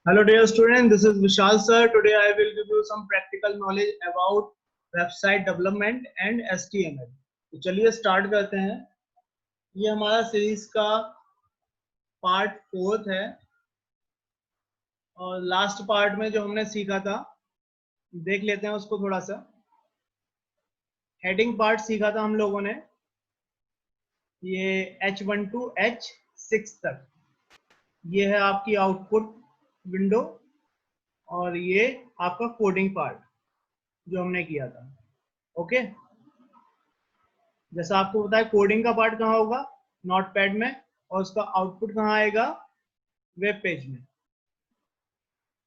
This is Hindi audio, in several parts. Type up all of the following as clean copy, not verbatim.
Hello dear student, this is Vishal sir. Today I will give you some practical knowledge about website development and HTML. तो चलिए स्टार्ट करते हैं। ये हमारा सीरीज का पार्ट 4 है और लास्ट पार्ट में जो हमने सीखा था देख लेते हैं उसको थोड़ा सा। हेडिंग पार्ट सीखा था हम लोगों ने, ये H1 to H6 तक। ये है आपकी आउटपुट विंडो और ये आपका कोडिंग पार्ट जो हमने किया था। ओके, जैसा आपको पता है कोडिंग का पार्ट कहाँ होगा, नोटपैड में, और उसका आउटपुट कहाँ आएगा, वेब पेज में।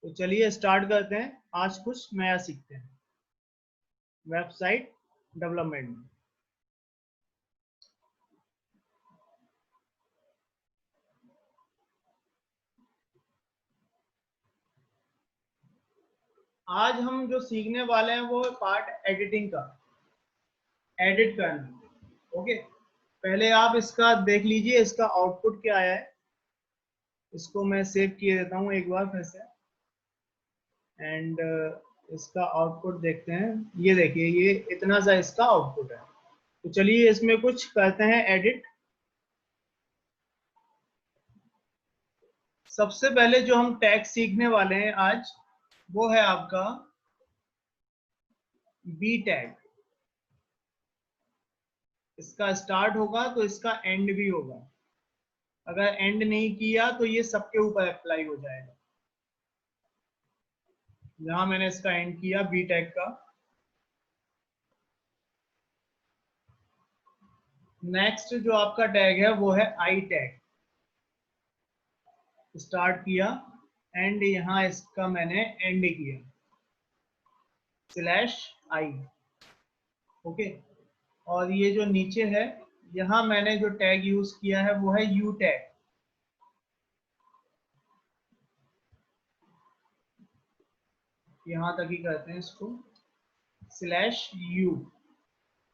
तो चलिए स्टार्ट करते हैं, आज कुछ नया सीखते हैं वेबसाइट डेवलपमेंट में। आज हम जो सीखने वाले हैं वो पार्ट एडिटिंग का, एडिट करना। ओके, पहले आप इसका देख लीजिए, इसका आउटपुट क्या आया है। इसको मैं सेव किए देता हूँ एक बार फिर से, एंड इसका आउटपुट देखते हैं। ये देखिए, ये इतना सा इसका आउटपुट है। तो चलिए इसमें कुछ करते हैं एडिट। सबसे पहले जो हम टैग सीखने वाले हैं आज वो है आपका बी टैग। इसका स्टार्ट होगा तो इसका एंड भी होगा। अगर एंड नहीं किया तो ये सबके ऊपर अप्लाई हो जाएगा। जहां मैंने इसका एंड किया बी टैग का। नेक्स्ट जो आपका टैग है वो है आई टैग। स्टार्ट किया एंड यहां इसका मैंने एंड किया स्लैश आई। ओके, और ये जो नीचे है यहां मैंने जो टैग यूज किया है वो है यू टैग। यहां तक ही करते हैं इसको, स्लैश यू।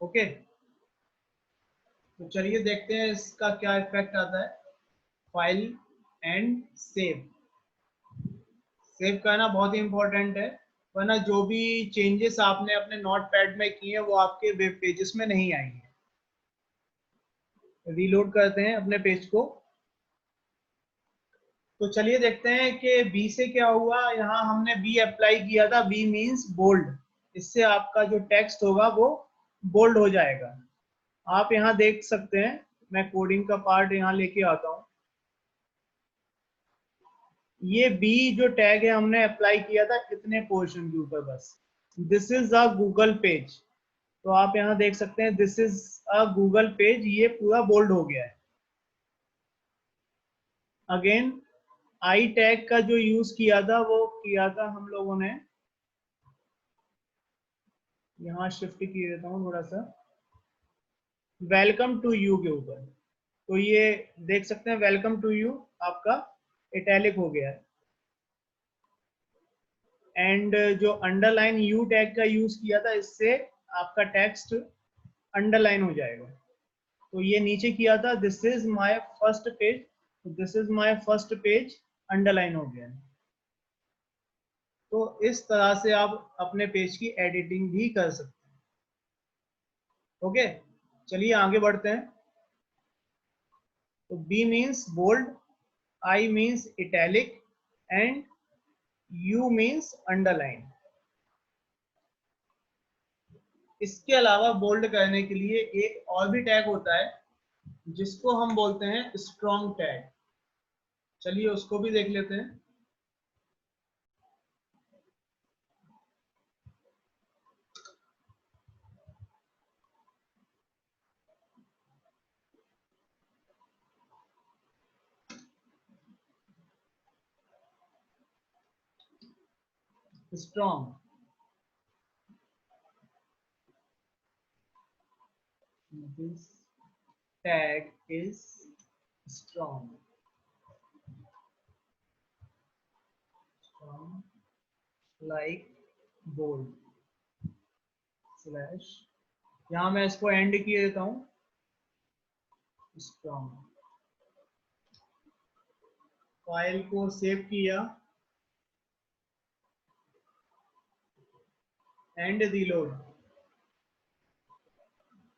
ओके, तो चलिए देखते हैं इसका क्या इफेक्ट आता है। File and save. सेव करना बहुत ही इंपॉर्टेंट है, वरना जो भी चेंजेस आपने अपने नोटपैड में किए हैं वो आपके वेब पेजेस में नहीं आएंगे। रीलोड करते हैं अपने पेज को। तो चलिए देखते हैं कि बी से क्या हुआ। यहाँ हमने बी अप्लाई किया था, बी मींस बोल्ड। इससे आपका जो टेक्स्ट होगा वो बोल्ड हो जाएगा। आप यहाँ देख सकते हैं, मैं कोडिंग का पार्ट यहाँ लेके आता हूँ। ये बी जो टैग है हमने अप्लाई किया था इतने पोर्शन के ऊपर बस। This is a Google page. तो आप यहाँ देख सकते हैं this is a Google page, ये पूरा बोल्ड हो गया है। अगेन आई टैग का जो यूज किया था वो किया था हम लोगों ने, यहाँ शिफ्ट किए देता हूँ थोड़ा सा, वेलकम टू यू के ऊपर। तो ये देख सकते हैं वेलकम टू यू आपका इटैलिक हो गया है। एंड जो अंडरलाइन यू टैग का यूज किया था इससे आपका टेक्स्ट अंडरलाइन हो जाएगा। तो ये नीचे किया था this is my first page, this is my first page underline हो गया। तो इस तरह से आप अपने पेज की एडिटिंग भी कर सकते हैं। ओके, चलिए आगे बढ़ते हैं। तो B means bold, I means italic and U means underline. इसके अलावा बोल्ड करने के लिए एक और भी टैग होता है जिसको हम बोलते हैं स्ट्रॉन्ग टैग। चलिए उसको भी देख लेते हैं। Strong, this tag is strong, like bold slash, यहां मैं इसको एंड किए देता हूं स्ट्रॉन्ग। फाइल को सेव किया एंड रीलोड।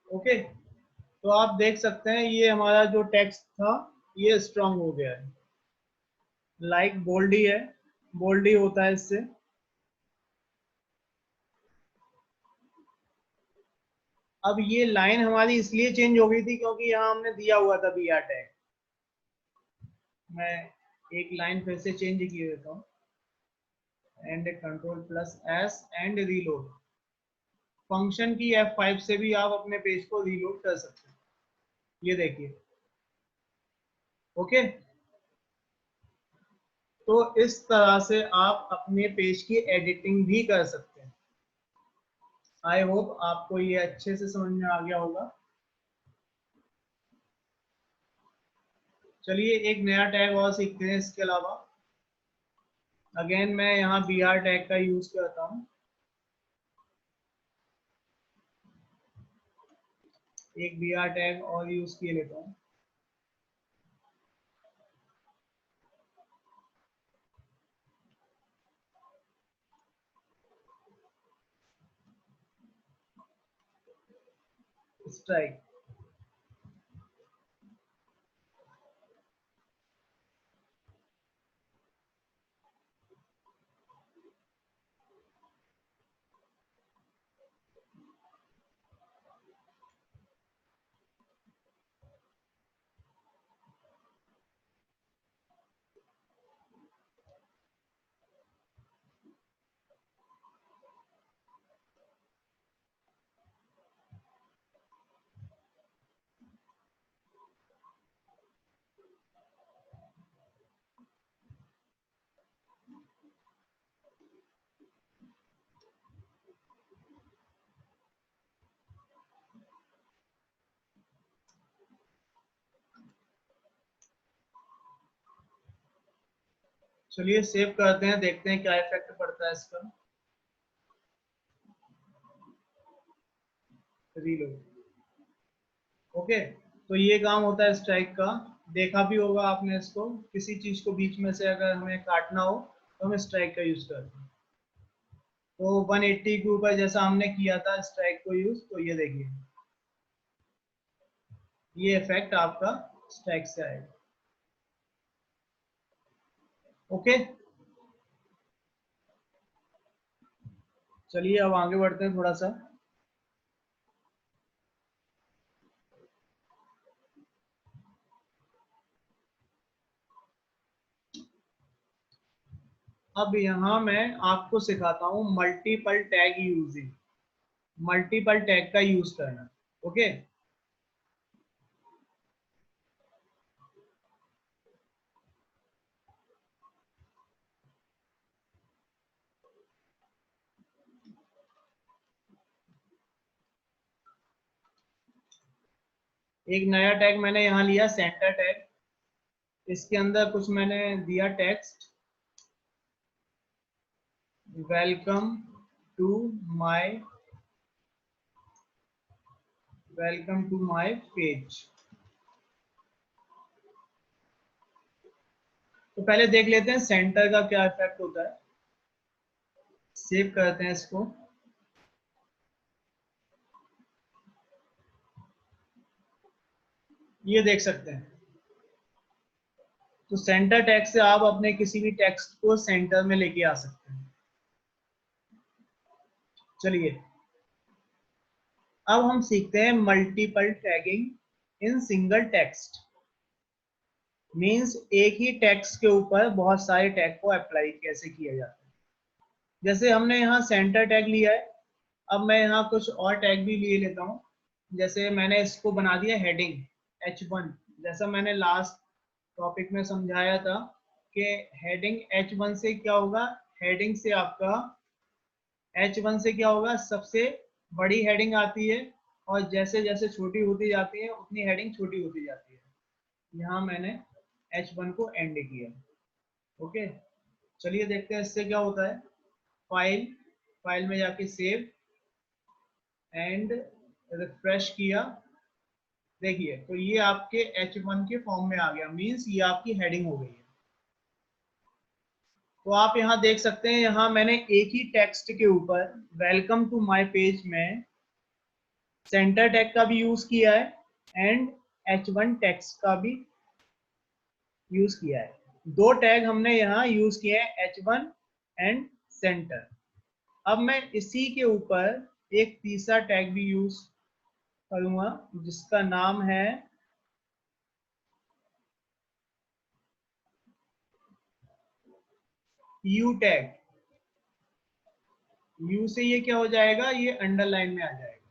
ओके, तो आप देख सकते हैं ये हमारा जो टेक्स्ट था ये स्ट्रांग हो गया है। लाइक बोल्ड ही है, बोल्ड ही होता है इससे। अब ये लाइन हमारी इसलिए चेंज हो गई थी क्योंकि यहाँ हमने दिया हुआ था बी आर टैग। मैं एक लाइन फिर से चेंज किए देता हूँ, and control plus S and reload. Function की F5 से भी आप अपने पेज को रीलोड कर सकते हैं। ये देखिए, ओके। तो इस तरह से आप अपने पेज की एडिटिंग भी कर सकते हैं। आई होप आपको ये अच्छे से समझ में आ गया होगा। चलिए एक नया टैग और सीखते हैं इसके अलावा। अगेन मैं यहाँ बी आर टैग का यूज करता हूँ। एक बी आर टैग और यूज किए लेता हूँ। स्ट्राइक। चलिए सेव करते हैं, देखते हैं क्या इफेक्ट पड़ता है इसका। रीलोड। ओके, तो ये काम होता है स्ट्राइक का। देखा भी होगा आपने इसको, किसी चीज को बीच में से अगर हमें काटना हो तो हम स्ट्राइक का यूज करते हैं। तो 180 के ऊपर जैसा हमने किया था स्ट्राइक को यूज, तो ये देखिए ये इफेक्ट आपका स्ट्राइक से आएगा। ओके, चलिए अब आगे बढ़ते हैं थोड़ा सा। अब यहाँ मैं आपको सिखाता हूँ multiple tag using, multiple tag का यूज करना। ओके, एक नया टैग मैंने यहाँ लिया सेंटर टैग। इसके अंदर कुछ मैंने दिया text, welcome to my welcome to my page. तो पहले देख लेते हैं सेंटर का क्या इफेक्ट होता है। सेव करते हैं इसको। ये देख सकते हैं, तो सेंटर टैग से आप अपने किसी भी टेक्स्ट को सेंटर में लेके आ सकते हैं। चलिए अब हम सीखते हैं multiple tagging in single text. Means एक ही टेक्स्ट के ऊपर बहुत सारे टैग को अप्लाई कैसे किया जाता है। जैसे हमने यहाँ सेंटर टैग लिया है, अब मैं यहाँ कुछ और टैग भी लिए लेता हूँ। जैसे मैंने इसको बना दिया हेडिंग H1। जैसा मैंने लास्ट टॉपिक में समझाया था कि हेडिंग H1 से क्या होगा, हेडिंग से आपका H1 से क्या होगा, सबसे बड़ी हेडिंग आती है और जैसे जैसे छोटी होती जाती है उतनी हेडिंग छोटी होती जाती है। यहाँ मैंने H1 को एंड किया। ओके, चलिए देखते हैं इससे क्या होता है। फाइल, फाइल में जाके सेव एंड रिफ्रेश किया। देखिए तो ये आपके H1 के फॉर्म में आ गया, मींस ये आपकी हेडिंग हो गई है। तो आप यहाँ देख सकते हैं, यहाँ मैंने एक ही टेक्स्ट के ऊपर वेलकम टू माय पेज में सेंटर टैग का भी यूज किया है एंड H1 टेक्स्ट का भी यूज किया है। दो टैग हमने यहाँ यूज किए हैं, H1 एंड सेंटर। अब मैं इसी के ऊपर एक तीसरा टैग भी यूज करूंगा जिसका नाम है यू टैग। यू से ये क्या हो जाएगा, ये अंडरलाइन में आ जाएगा,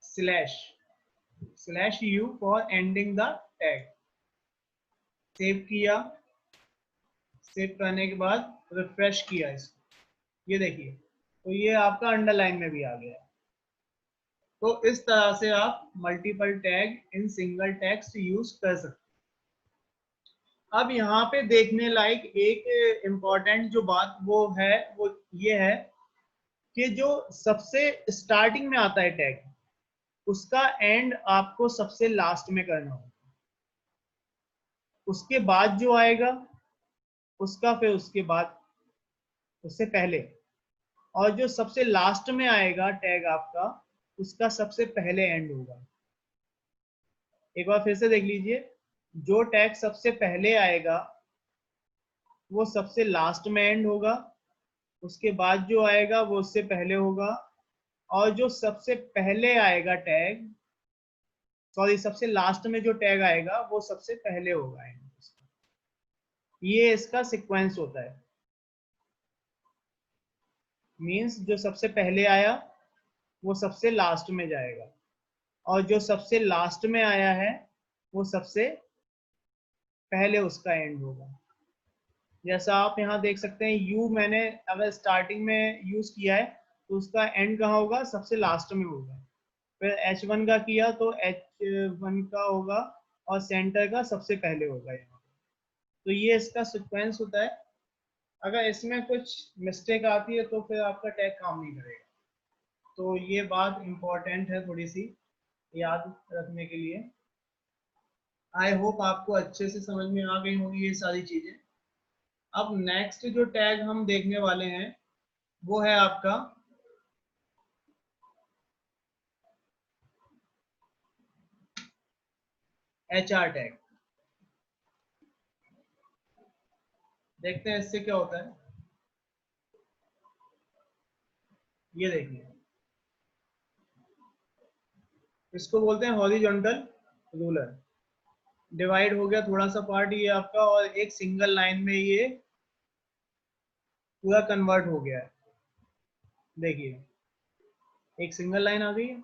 slash slash U for ending the tag. Save किया, सेव करने के बाद रिफ्रेश किया इसको, ये देखिए, तो ये आपका अंडरलाइन में भी आ गया। तो इस तरह से आप multiple tag in single text use कर सकते हैं। अब यहाँ पे देखने लायक एक इम्पॉर्टेंट जो बात वो है, वो ये है कि जो सबसे स्टार्टिंग में आता है टैग, उसका एंड आपको सबसे लास्ट में करना होगा। उसके बाद जो आएगा उसका फिर उसके बाद उससे पहले, और जो सबसे लास्ट में आएगा टैग आपका, उसका सबसे पहले एंड होगा। एक बार फिर से देख लीजिए, जो टैग सबसे पहले आएगा वो सबसे लास्ट में एंड होगा, उसके बाद जो आएगा वो उससे पहले होगा, और जो सबसे पहले आएगा टैग, सॉरी सबसे लास्ट में जो टैग आएगा वो सबसे पहले होगा एंड। ये इसका सीक्वेंस होता है। मींस जो सबसे पहले आया वो सबसे लास्ट में जाएगा, और जो सबसे लास्ट में आया है वो सबसे पहले उसका एंड होगा। जैसा आप यहाँ देख सकते हैं, यू मैंने अगर स्टार्टिंग में यूज किया है तो उसका एंड कहाँ होगा, सबसे लास्ट में होगा। फिर H1 का किया तो H1 का होगा, और सेंटर का सबसे पहले होगा यहाँ। तो ये इसका सीक्वेंस होता है। अगर इसमें कुछ मिस्टेक आती है तो फिर आपका टैग काम नहीं करेगा। तो ये बात इम्पोर्टेंट है थोड़ी सी याद रखने के लिए। आई होप आपको अच्छे से समझ में आ गई होंगी ये सारी चीजें। अब नेक्स्ट जो टैग हम देखने वाले हैं वो है आपका HR टैग। देखते हैं इससे क्या होता है। ये देखिए, इसको बोलते हैं हॉरिजॉन्टल रूलर। डिवाइड हो गया थोड़ा सा पार्ट ये आपका, और एक सिंगल लाइन में ये पूरा कन्वर्ट हो गया है। देखिए, एक सिंगल लाइन आ गई है।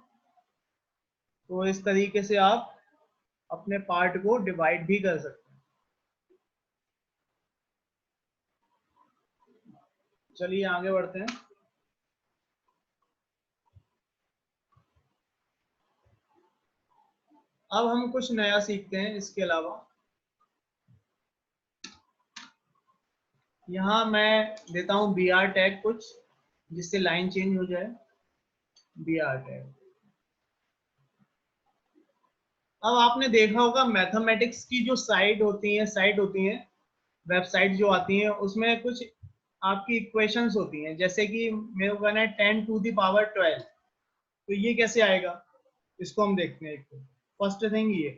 तो इस तरीके से आप अपने पार्ट को डिवाइड भी कर सकते हैं। चलिए आगे बढ़ते हैं। अब हम कुछ नया सीखते हैं इसके अलावा। यहाँ मैं देता हूँ BR टैग कुछ, जिससे लाइन चेंज हो जाए। BR टैग, अब आपने देखा होगा मैथमेटिक्स की जो साइट होती हैं, वेबसाइट जो आती हैं, उसमें कुछ आपकी इक्वेशंस होती हैं। जैसे कि मेरे को कहना है 10 टू द पावर 12, तो ये कैसे आएगा, इसको हम देखते हैं। एक तो फर्स्ट थिंग ये,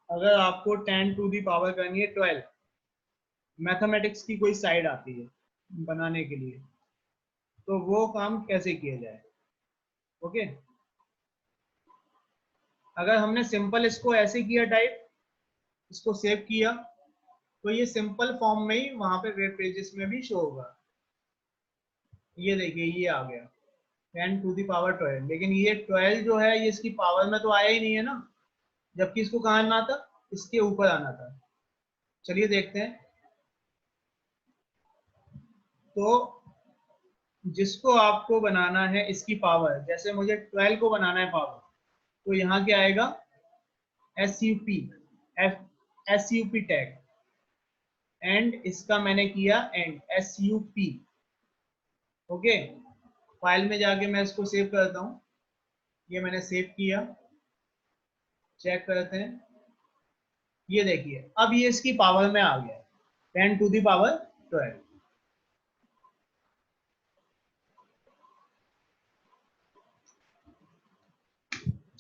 अगर आपको 10 टू द पावर करनी है 12, मैथमेटिक्स की कोई साइड आती है बनाने के लिए, तो वो काम कैसे किया जाए। ओके, अगर हमने सिंपल इसको ऐसे किया टाइप, इसको सेव किया, तो ये सिंपल फॉर्म में ही वहां पे वेब पेजेस में भी शो होगा। ये देखिए, ये आ गया 10 टू दी पावर 12, लेकिन ये 12 जो है ये इसकी पावर में तो आया ही नहीं है ना, जबकि इसको कहाँ आना था, इसके ऊपर आना था। चलिए देखते हैं। तो जिसको आपको बनाना है इसकी पावर, जैसे मुझे 12 को बनाना है पावर, तो यहाँ क्या आएगा, SUP, SUP टैग, एंड इसका मैंने किया एंड SUP। ओके, फाइल में जाके मैं इसको सेव करता हूँ। ये मैंने सेव किया, चेक करते हैं। ये देखिए अब ये इसकी पावर में आ गया 10 टू द पावर 12।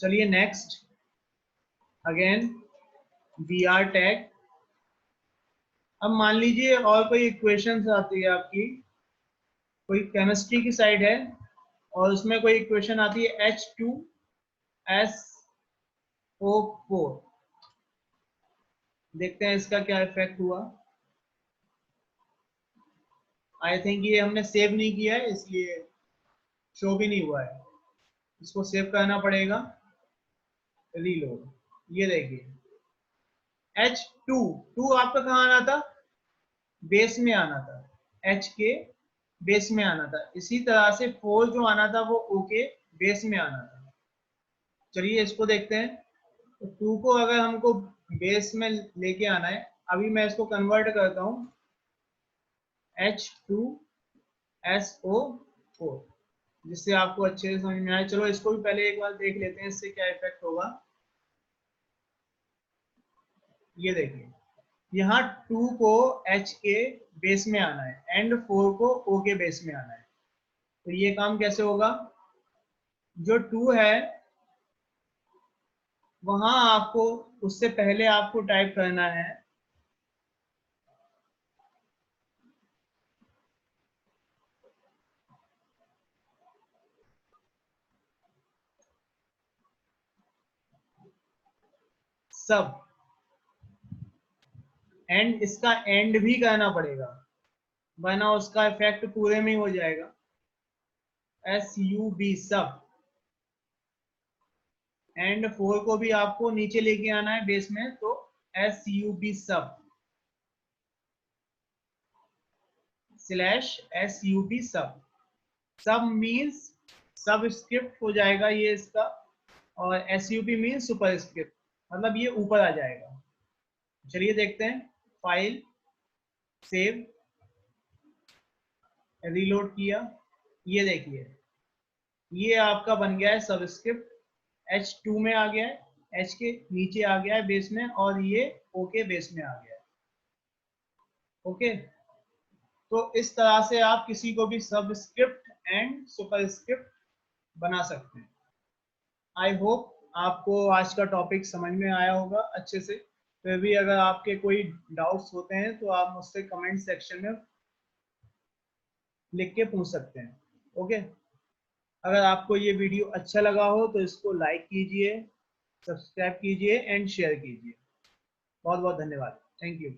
चलिए नेक्स्ट, अगेन VR टैग। अब मान लीजिए और कोई इक्वेशन आती है आपकी, कोई केमिस्ट्री की साइड है और उसमें कोई इक्वेशन आती है H2SO4। देखते हैं इसका क्या इफेक्ट हुआ। आई थिंक ये हमने सेव नहीं किया है इसलिए शो भी नहीं हुआ है, इसको सेव करना पड़ेगा, रीलोड। ये देखिए H2, 2 आपका कहाँ आना था, बेस में आना था, H के बेस में आना था। इसी तरह से 4 जो आना था वो O के बेस में आना था। चलिए इसको देखते हैं। तो 2 को अगर हमको बेस में लेके आना है, अभी मैं इसको कन्वर्ट करता हूँ H2SO4, जिससे आपको अच्छे से समझ में आए। चलो इसको भी पहले एक बार देख लेते हैं इससे क्या इफेक्ट होगा। ये देखिए यहाँ 2 को H के बेस में आना है एंड 4 को O के बेस में आना है। तो ये काम कैसे होगा, जो 2 है वहां आपको उससे पहले आपको टाइप करना है सब, एंड इसका एंड भी करना पड़ेगा वरना उसका इफेक्ट पूरे में ही हो जाएगा। SUB सब, एंड 4 को भी आपको नीचे लेके आना है बेस में, तो SUB सब /SUB सब। सब मीन्स सब स्क्रिप्ट हो जाएगा ये इसका, और SUB मीन्स सुपर स्क्रिप्ट, मतलब ये ऊपर आ जाएगा। चलिए देखते हैं, फाइल सेव, रीलोड किया, ये देखिए ये आपका बन गया है सबस्क्रिप्ट, H2 में आ गया है, H के नीचे आ गया है बेस में, और ये O के बेस में आ गया है। ओके, तो इस तरह से आप किसी को भी सबस्क्रिप्ट एंड सुपरस्क्रिप्ट बना सकते हैं। आई होप आपको आज का टॉपिक समझ में आया होगा अच्छे से। फिर भी अगर आपके कोई डाउट्स होते हैं तो आप मुझसे कमेंट सेक्शन में लिख के पूछ सकते हैं। ओके, अगर आपको ये वीडियो अच्छा लगा हो तो इसको लाइक कीजिए, सब्सक्राइब कीजिए एंड शेयर कीजिए। बहुत बहुत धन्यवाद, थैंक यू।